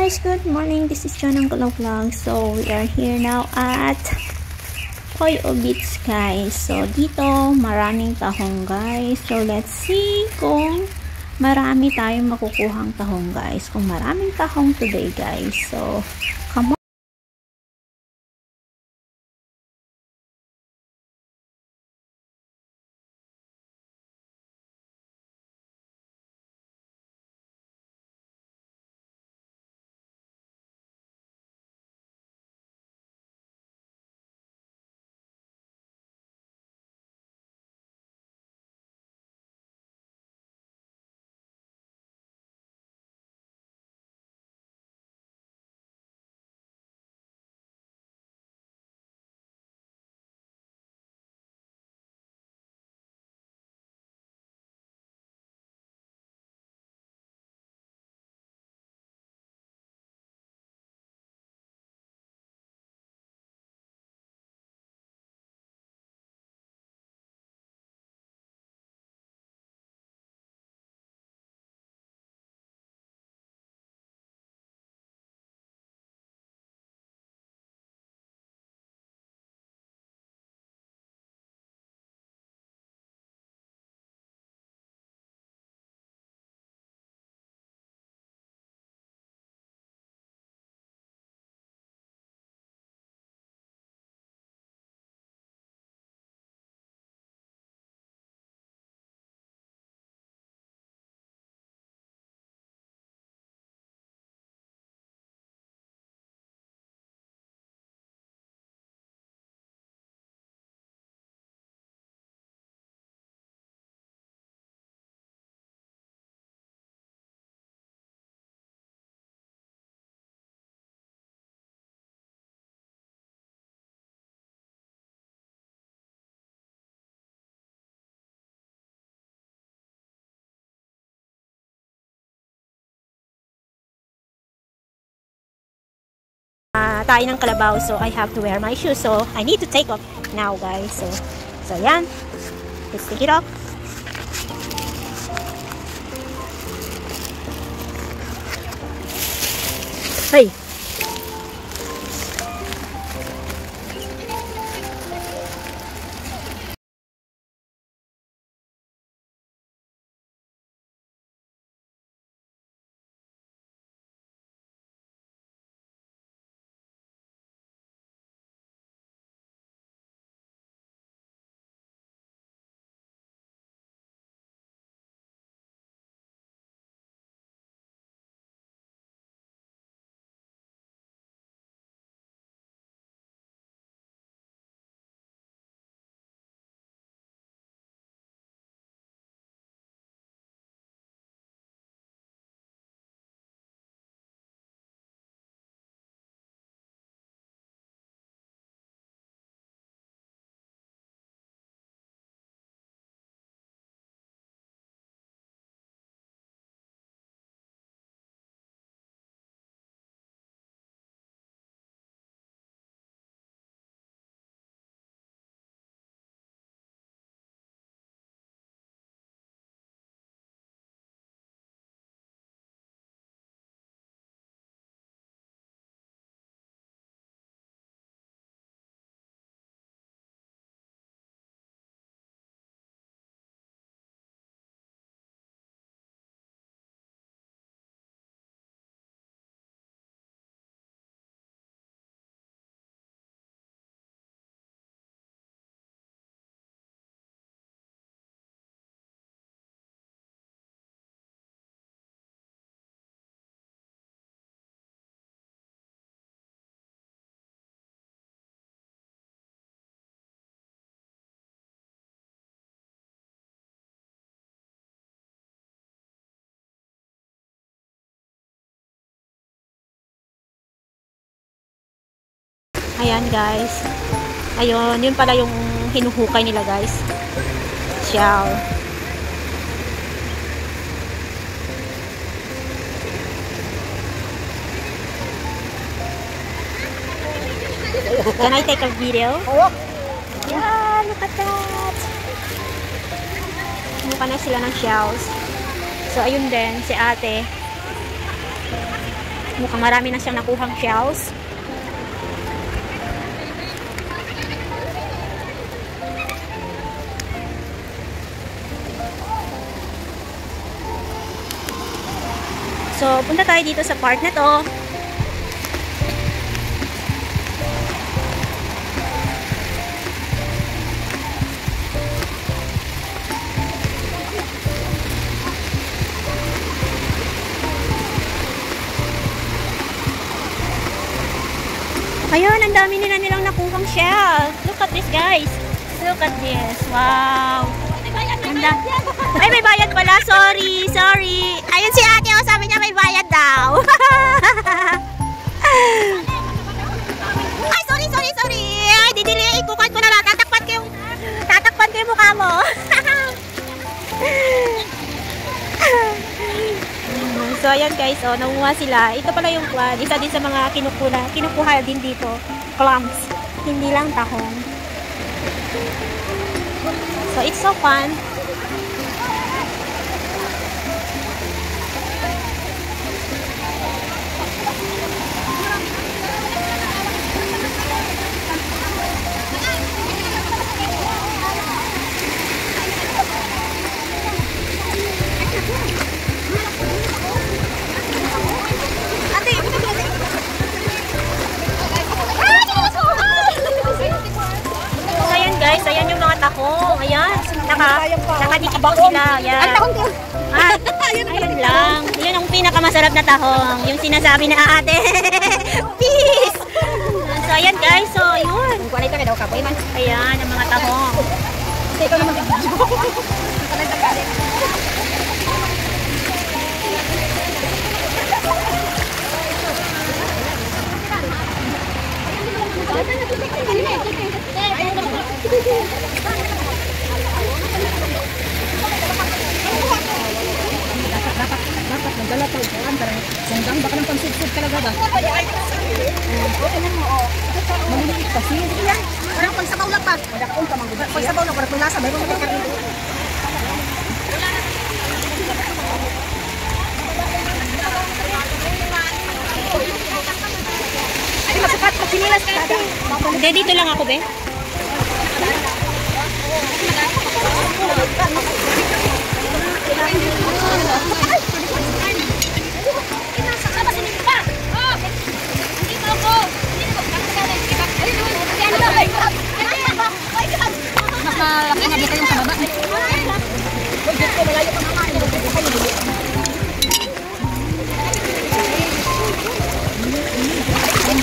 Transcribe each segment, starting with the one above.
guys, good morning. This is John Angkolo Vlog. So we are here now at Coyo Beach guys. So dito maraming tahong guys. So let's see kung marami tayong makukuhang tahong guys. Kung maraming tahong today guys. So come on. Tayo ng kalabaw, so I have to wear my shoes, so I need to take off now guys. So yan, let's take it off. Hey, ayan guys, ayun, yun pala yung hinuhukay nila guys, shell. Can I take a video? Yeah, look at that. Hinuhukay na sila ng shells. So ayun din si ate, Mukhang marami na siyang nakuhang shells. So, punta tayo dito sa part na to. Ayun, ang dami nilang nakuhang shell. Look at this, guys. Look at this. Wow. Ay, may bayad pala. Sorry. Ayun si ate, oh, sabi niya may bayad daw. Ay, sorry. Ay, didiliin ko na lang. Tatakpan ko yung mukha mo. So, ayan guys, oh, nanguha sila. Ito pala yung kwan. Isa din sa mga kinukuha din dito. Clams. Hindi lang tahong. So, it's so fun. Guys, ayan yung mga tahong. Ayan, nakadikit po sila. Ayan. Ayun lang. Yun ang pinakamasarap na tahong. Yung sinasabi na ate. Peace! So, ayan guys. So, yun. Ayan, ang mga tahong. Dapat nagdala tayo kan parang sanggang baka ng pansubsub talaga ba? Maliliit kasi. Parang pagsabaw lang pa. Madakon ka manggubat. Pagsabaw lang parang nasa mayroon ka kanin. Ay, masukat pag sinilas ka. Hindi, dito lang ako, be. Mas malaki na dito yung sa baba.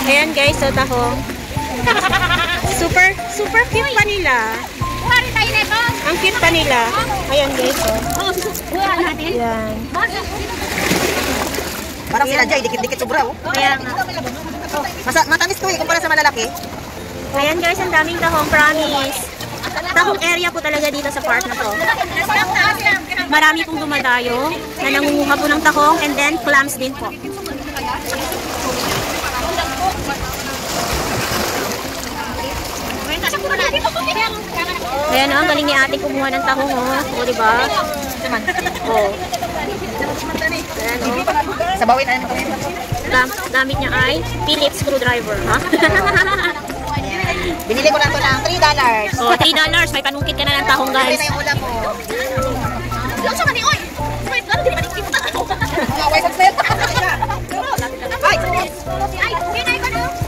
Ayan guys, so tahong. Super cute pa nila. Ang cute pa nila. Ayan guys, so. Ayan. Parang sila Jay, dikit-dikit sobra oh. Kaya nga. Matamis to eh, kumpara sa malalaki. Ayan guys, ang daming tahong, promise. Tahong area po talaga dito sa park na to. Marami pong dumadayo na nangunguha po ng tahong and then clams din po. Ayan, ang galing ni ate kumuha ng tahong, oh. O, diba? Oh. Ayan, oh. Sabawin ano ko. Gamit niya ay Phillips screwdriver, ha? Binili ko lang to ng $3. Oh, $3. May panungkit ka na ng tahong, guys. Ito na yung ulam mo. Lang sa mani, oy! Oy, ano din naman yung Away sa sale.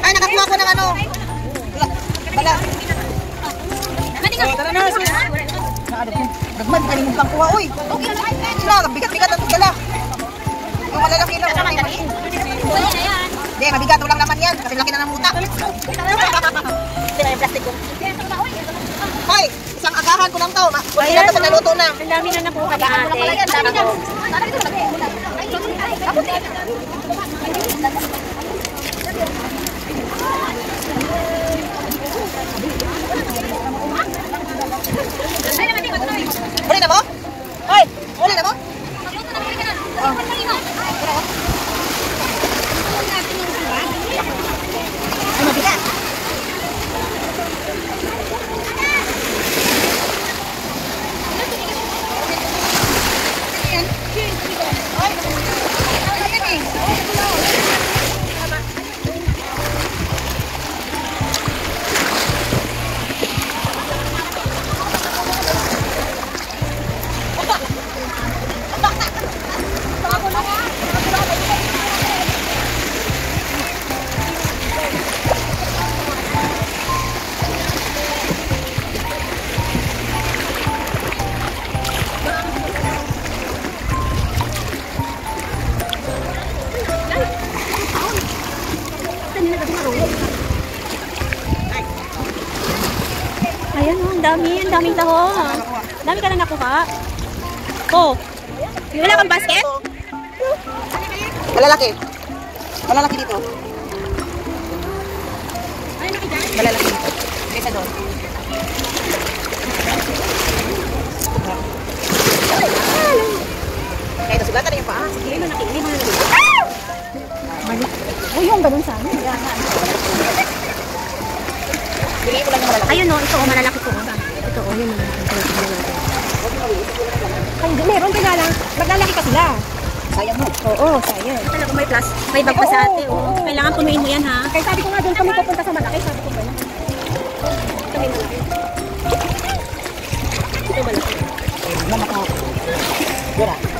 Ay, nakakuha ko ng ano. Bala. Tara na, sis. Nagman, kanin mo pang kuha, uy. Sila, bigat-bigat ang dala. Yung malalaki lang. Hindi, mabigat lang naman yan. Kasi laki na ng muta. Hindi na yung plastic ko. Hoy, isang agahan ko lang to. Ayan, ito naluto na. Ang dami na nakuha ni ate. Huli na mo? Hoy, huli na mo? Ay, mabigat. ang daming tahong. Dami ka na nakuha. Oh, wala kang basket? Malalaki. Malalaki dito. Malalaki dito. Kaysa doon. Kaya sugatan na yung paa. Hindi mo nakikita. Uy, yung ganun sa amin. Bigay ko lang yung malalaki. Ayun o, ito o, malalaki ko. Ito o, yun o. Ay, hindi, meron ka lang. Maglalaki pa sila. Sayang mo. Oo, sayang. Talaga may plus. May bag pa sa ate. Oh. Kailangan punuin mo yan ha. Kaya sabi ko nga doon kami pupunta sa malaki. Sabi ko ba yan? Kami malaki. Ito malaki. Mama ka. Dura.